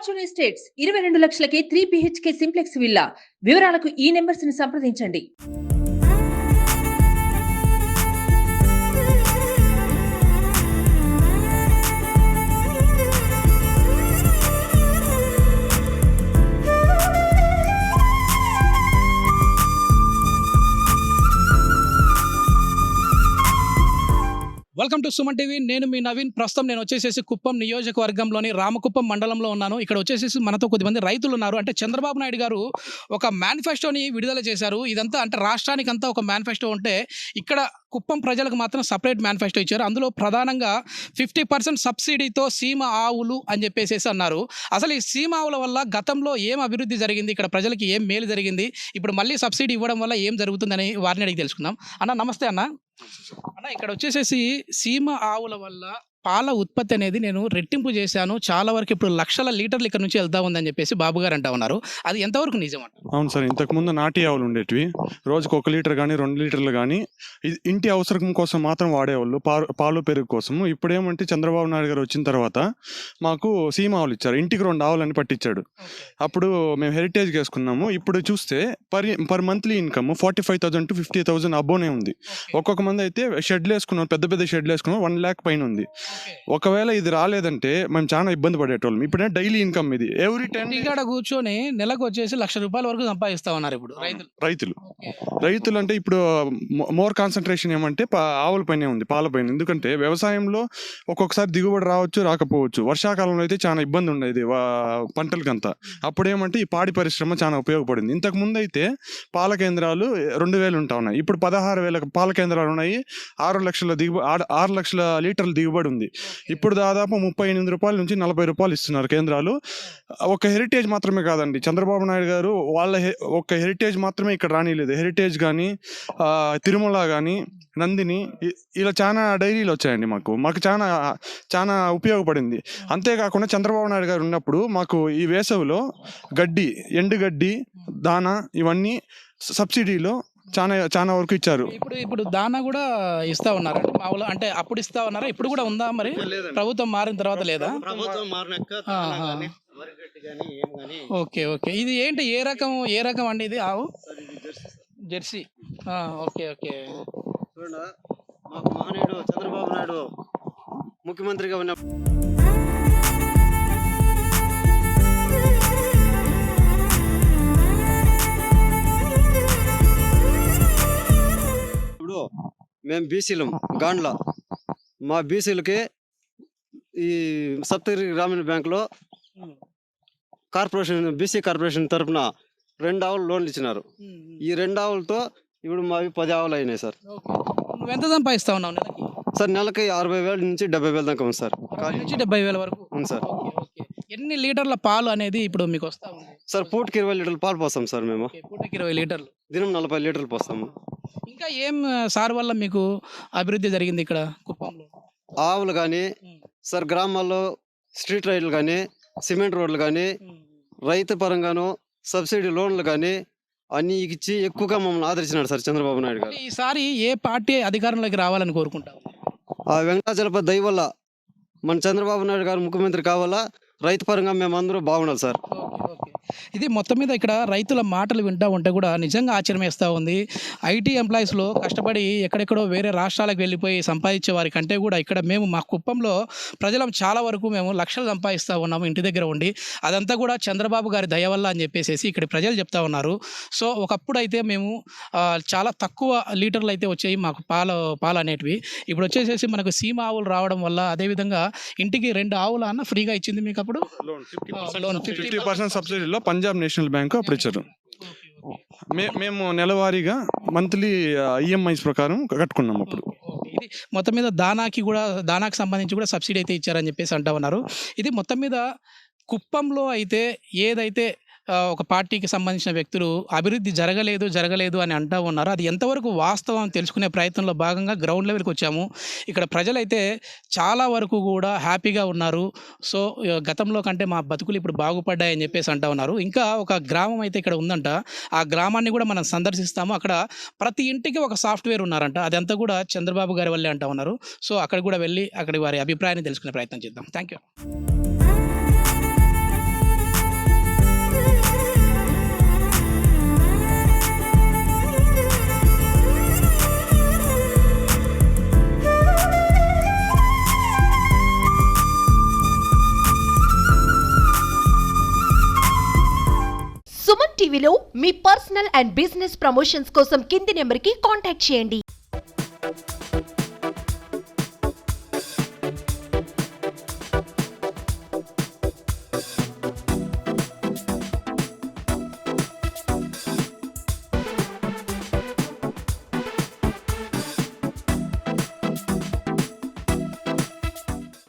Fortune estates 22 లక్షలకే 3 BHK simplex villa. వివరాలకు ఈ numbers ని సంప్రదించండి. Welcome to Suman TV. నేను మీ నవీన్. ప్రస్తుతం నేను వచ్చేసేసి కుప్పం నియోజకవర్గంలోని రామకుప్పం మండలంలో ఉన్నాను. ఇక్కడ వచ్చేసేసి మనతో కొద్దిమంది రైతులు ఉన్నారు. అంటే చంద్రబాబు నాయుడు గారు ఒక మేనిఫెస్టోని విడుదల చేశారు. ఇదంతా అంటే రాష్ట్రానికి అంతా ఒక మేనిఫెస్టో ఉంటే ఇక్కడ కుప్పం ప్రజలకు మాత్రం సపరేట్ మేనిఫెస్టో ఇచ్చారు. అందులో ప్రధానంగా 50% సబ్సిడీతో సీమ ఆవులు అని చెప్పేసి అన్నారు. అసలు ఈ సీమ ఆవుల వల్ల గతంలో ఏం అభివృద్ధి జరిగింది, ఇక్కడ ప్రజలకి ఏం మేలు జరిగింది, ఇప్పుడు మళ్ళీ సబ్సిడీ ఇవ్వడం వల్ల ఏం జరుగుతుందని వారిని అడిగి తెలుసుకుందాం. అన్న నమస్తే అన్న. అన్న ఇక్కడ వచ్చేసేసి సీమ ఆవుల వల్ల పాల ఉత్పత్తి అనేది నేను రెట్టింపు చేశాను, చాలా వరకు ఇప్పుడు లక్షల లీటర్లు ఇక్కడ నుంచి వెళ్తా ఉందని చెప్పేసి బాబు గారు అంటా ఉన్నారు. అది ఎంతవరకు నిజం అంట? అవును సార్, ఇంతకుముందు నాటి ఆవులు ఉండేటివి. రోజుకు 1 లీటర్ కానీ 2 లీటర్లు కానీ ఇంటి అవసరం కోసం మాత్రం వాడేవాళ్ళు, పాలు పెరుగు కోసం. ఇప్పుడు ఏమంటే చంద్రబాబు నాయుడు గారు వచ్చిన తర్వాత మాకు సీమ ఆవులు ఇచ్చారు. ఇంటికి 2 ఆవులని పట్టించాడు. అప్పుడు మేము హెరిటేజ్ వేసుకున్నాము. ఇప్పుడు చూస్తే పర్ మంత్లీ ఇన్కమ్ 45,000 to 50,000 అబ్బోనే ఉంది. ఒక్కొక్క మంది అయితే షెడ్లు వేసుకున్నాం, పెద్ద పెద్ద షెడ్లు వేసుకున్నాం, 1 lakh పైన ఉంది. ఒకవేళ ఇది రాలేదంటే మేము చాలా ఇబ్బంది పడేటోళ్ళం. ఇప్పుడే డైలీ ఇన్కమ్ ఇది. ఎవ్రీ 10 ఇక్కడ కూర్చొని నెలకు వచ్చేసి ₹1,00,000 వరకు సంపాదిస్తా ఉన్నారు ఇప్పుడు రైతులు అంటే ఇప్పుడు మోర్ కాన్సన్ట్రేషన్ ఏమంటే ఆవుల పైనే ఉంది, పాల పైన. ఎందుకంటే వ్యవసాయంలో ఒక్కొక్కసారి దిగుబడి రావచ్చు, రాకపోవచ్చు. వర్షాకాలంలో అయితే చాలా ఇబ్బంది ఉండేది పంటలకంతా. అప్పుడు ఏమంటే ఈ పాడి పరిశ్రమ చాలా ఉపయోగపడింది. ఇంతకు ముందు అయితే పాల కేంద్రాలు 2,000 ఉంటా ఉన్నాయి. ఇప్పుడు 16,000 పాల కేంద్రాలు ఉన్నాయి. 6 లక్షల లీటర్ల దిగుబడి ఉంది. ఇప్పుడు దాదాపు ₹38 నుంచి ₹40 ఇస్తున్నారు కేంద్రాలు. ఒక హెరిటేజ్ మాత్రమే కాదండి, చంద్రబాబు నాయుడు గారు వాళ్ళ ఒక హెరిటేజ్ మాత్రమే ఇక్కడ రానిలేదు. హెరిటేజ్ కానీ, తిరుమల కానీ, నందిని, ఇలా చాలా డైరీలు వచ్చాయండి. మాకు చాలా ఉపయోగపడింది. అంతేకాకుండా చంద్రబాబు నాయుడు గారు ఉన్నప్పుడు మాకు ఈ వేసవిలో గడ్డి, ఎండుగడ్డి, దానా ఇవన్నీ సబ్సిడీలో చాలా వరకు ఇచ్చారు. ఇప్పుడు దానా కూడా ఇస్తా ఉన్నారు మామూలు, అంటే అప్పుడు ఇస్తా ఉన్నారా, ఇప్పుడు కూడా ఉందా? మరి ప్రభుత్వం మారిన తర్వాత లేదా? ఓకే. ఇది ఏంటి, ఏ రకం అండి ఇది ఆవు? జెర్సీ. ఓకే. మాకు మహనీయుడు చంద్రబాబు నాయుడు ముఖ్యమంత్రిగా ఉన్నప్పుడు మేము బీసీలం గాండ్ల. మా బీసీలకి ఈ సప్తగిరి గ్రామీణ బ్యాంకులో బీసీ కార్పొరేషన్ తరఫున 2 ఆవులు లోన్లు ఇచ్చినారు. ఈ 2 ఆవులతో ఇప్పుడు మావి 10 ఆవులు అయినాయి సార్. నువ్వు ఎంత సంపాదిస్తా ఉన్నావు నెలకి? సార్ నెలకి 60,000 నుంచి 70,000 దాకా ఉంది సార్. 70,000 వరకు ఉంది సార్. ఎన్ని లీటర్ల పాలు అనేది ఇప్పుడు మీకు వస్తా ఉంది? సార్ పూటకి 20 లీటర్లు పాలు పోస్తాం సార్. మేము పూటకి 20 లీటర్లు, దినం 40 లీటర్లు పోస్తాము. ఇంకా ఏం సార్ వల్ల మీకు అభివృద్ధి జరిగింది ఇక్కడ కుప్పంలో? ఆవులు కానీ సార్, గ్రామాల్లో స్ట్రీట్ లైట్లు కానీ, సిమెంట్ రోడ్లు కానీ, రైతు పరంగాను సబ్సిడీ లోన్లు కానీ అన్ని ఇచ్చి ఎక్కువగా మమ్మల్ని ఆదరించినాడు సార్ చంద్రబాబు నాయుడు గారు. ఈసారి ఏ పార్టీ అధికారంలోకి రావాలని కోరుకుంటారు? ఆ వెంకటాచలపతి దయ వల్ల మన చంద్రబాబు నాయుడు గారు ముఖ్యమంత్రి కావాలా, రైతు పరంగా మేమందరూ బాగుండాలి సార్. ఇది మొత్తం మీద ఇక్కడ రైతుల మాటలు వింటూ ఉంటే కూడా నిజంగా ఆశ్చర్యం వేస్తూ ఉంది. ఐటీ ఎంప్లాయీస్లో కష్టపడి ఎక్కడెక్కడో వేరే రాష్ట్రాలకు వెళ్ళిపోయి సంపాదించే వారి కంటే కూడా ఇక్కడ మేము మా కుప్పంలో ప్రజలం చాలా వరకు మేము లక్షలు సంపాదిస్తూ ఉన్నాము ఇంటి దగ్గర ఉండి. అదంతా కూడా చంద్రబాబు గారి దయ వల్ల అని చెప్పేసి ఇక్కడ ప్రజలు చెప్తా ఉన్నారు. సో ఒకప్పుడు అయితే మేము చాలా తక్కువ లీటర్లు అయితే వచ్చాయి మాకు పాలు అనేటివి. ఇప్పుడు వచ్చేసేసి మనకు సీమ ఆవులు రావడం వల్ల, అదేవిధంగా ఇంటికి 2 ఆవులు అన్న ఫ్రీగా ఇచ్చింది మీకు. అప్పుడు లోన్ 50% సబ్సిడీలో పంజాబ్ నేషనల్ బ్యాంకు అప్పుడు ఇచ్చారు. మేము నెలవారీగా మంత్లీ ఈఎంఐస్ ప్రకారం కట్టుకున్నాం అప్పుడు. ఇది మొత్తం మీద దానాకి సంబంధించి కూడా సబ్సిడీ అయితే ఇచ్చారని చెప్పేసి అంటా ఉన్నారు. ఇది మొత్తం మీద కుప్పంలో అయితే ఏదైతే ఒక పార్టీకి సంబంధించిన వ్యక్తులు అభివృద్ధి జరగలేదు అని అంటూ ఉన్నారు. అది ఎంతవరకు వాస్తవం తెలుసుకునే ప్రయత్నంలో భాగంగా గ్రౌండ్ లెవెల్కి వచ్చాము. ఇక్కడ ప్రజలైతే చాలా వరకు కూడా హ్యాపీగా ఉన్నారు. సో గతంలో కంటే మా బతుకులు ఇప్పుడు బాగుపడ్డాయని చెప్పేసి అంటూ ఉన్నారు. ఇంకా ఒక గ్రామం అయితే ఇక్కడ ఉందంట, ఆ గ్రామాన్ని కూడా మనం సందర్శిస్తాము. అక్కడ ప్రతి ఇంటికి ఒక సాఫ్ట్వేర్ ఉన్నారంట, అదంతా కూడా చంద్రబాబు గారి వల్లే అంటూ ఉన్నారు. సో అక్కడ కూడా వెళ్ళి అక్కడి వారి అభిప్రాయాన్ని తెలుసుకునే ప్రయత్నం చేద్దాం. Thank you. టీవీలో మీ పర్సనల్ అండ్ బిజినెస్ ప్రమోషన్స్ కోసం కింది నెంబర్కి కాంటాక్ట్ చేయండి.